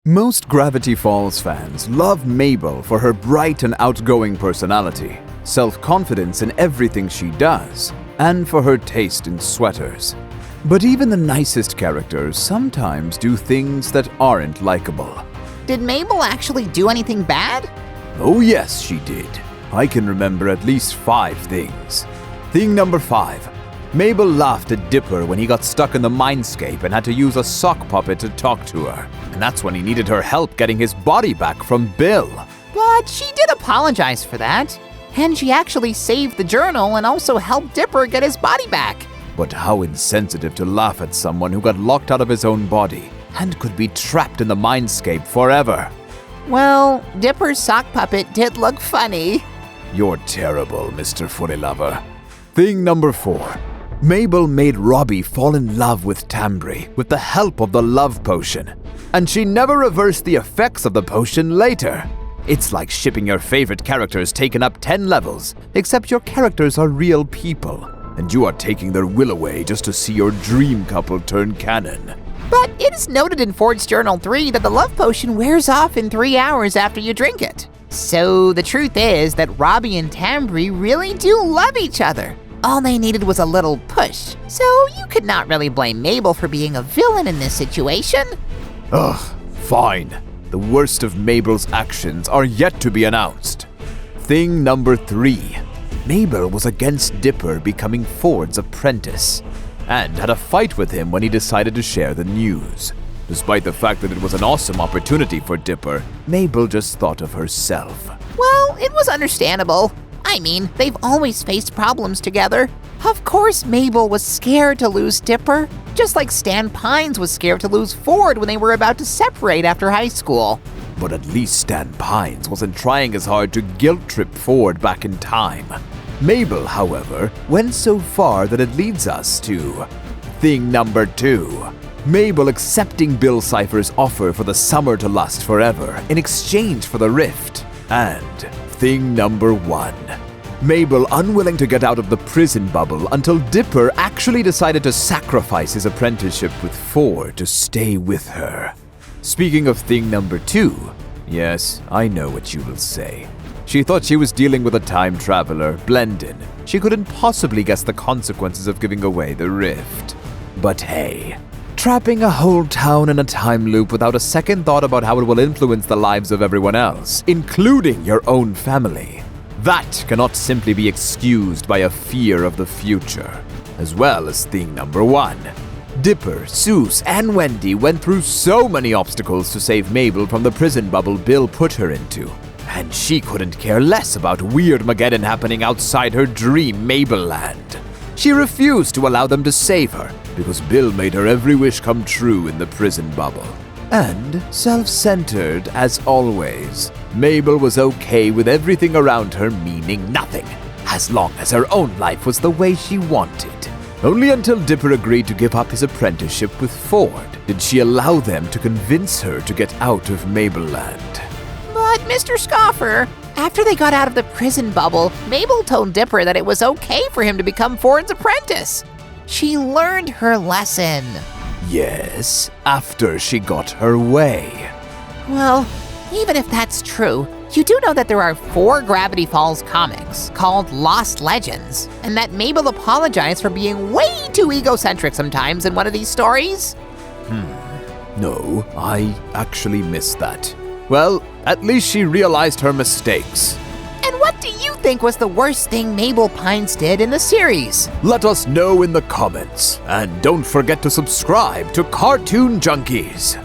Most Gravity Falls fans love Mabel for her bright and outgoing personality, self-confidence in everything she does, and for her taste in sweaters. But even the nicest characters sometimes do things that aren't likable. Did Mabel actually do anything bad? Oh yes, she did. I can remember at least 5 things. Thing number 5. Mabel laughed at Dipper when he got stuck in the mindscape and had to use a sock puppet to talk to her. And that's when he needed her help getting his body back from Bill. But she did apologize for that. And she actually saved the journal and also helped Dipper get his body back. But how insensitive to laugh at someone who got locked out of his own body and could be trapped in the mindscape forever. Well, Dipper's sock puppet did look funny. You're terrible, Mr. Fullylover. Thing number 4. Mabel made Robbie fall in love with Tambry with the help of the love potion. And she never reversed the effects of the potion later. It's like shipping your favorite characters taken up 10 levels, except your characters are real people, and you are taking their will away just to see your dream couple turn canon. But it is noted in Ford's Journal 3 that the love potion wears off in 3 hours after you drink it. So the truth is that Robbie and Tambry really do love each other. All they needed was a little push, so you could not really blame Mabel for being a villain in this situation. Ugh, fine. The worst of Mabel's actions are yet to be announced. Thing number 3. Mabel was against Dipper becoming Ford's apprentice, and had a fight with him when he decided to share the news. Despite the fact that it was an awesome opportunity for Dipper, Mabel just thought of herself. Well, it was understandable. I mean, they've always faced problems together. Of course Mabel was scared to lose Dipper, just like Stan Pines was scared to lose Ford when they were about to separate after high school. But at least Stan Pines wasn't trying as hard to guilt-trip Ford back in time. Mabel, however, went so far that it leads us to thing number 2. Mabel accepting Bill Cipher's offer for the summer to last forever in exchange for the rift. And thing number 1. Mabel unwilling to get out of the prison bubble until Dipper actually decided to sacrifice his apprenticeship with Ford to stay with her. Speaking of thing number 2, yes, I know what you will say. She thought she was dealing with a time traveler, Blendon. She couldn't possibly guess the consequences of giving away the rift. But hey, trapping a whole town in a time loop without a second thought about how it will influence the lives of everyone else, including your own family, that cannot simply be excused by a fear of the future. As well as thing number 1. Dipper, Seuss, and Wendy went through so many obstacles to save Mabel from the prison bubble Bill put her into. And she couldn't care less about weird Mageddon happening outside her dream Mabel land. She refused to allow them to save her because Bill made her every wish come true in the prison bubble. And self-centered as always, Mabel was okay with everything around her meaning nothing, as long as her own life was the way she wanted. Only until Dipper agreed to give up his apprenticeship with Ford did she allow them to convince her to get out of Mabel land. But Mr. Scoffer, after they got out of the prison bubble, Mabel told Dipper that it was okay for him to become Ford's apprentice. She learned her lesson. Yes, after she got her way. Well, even if that's true, you do know that there are 4 Gravity Falls comics called Lost Legends, and that Mabel apologized for being way too egocentric sometimes in one of these stories? No, I actually missed that. Well, at least she realized her mistakes. And what do you think was the worst thing Mabel Pines did in the series? Let us know in the comments, and don't forget to subscribe to Cartoon Junkies.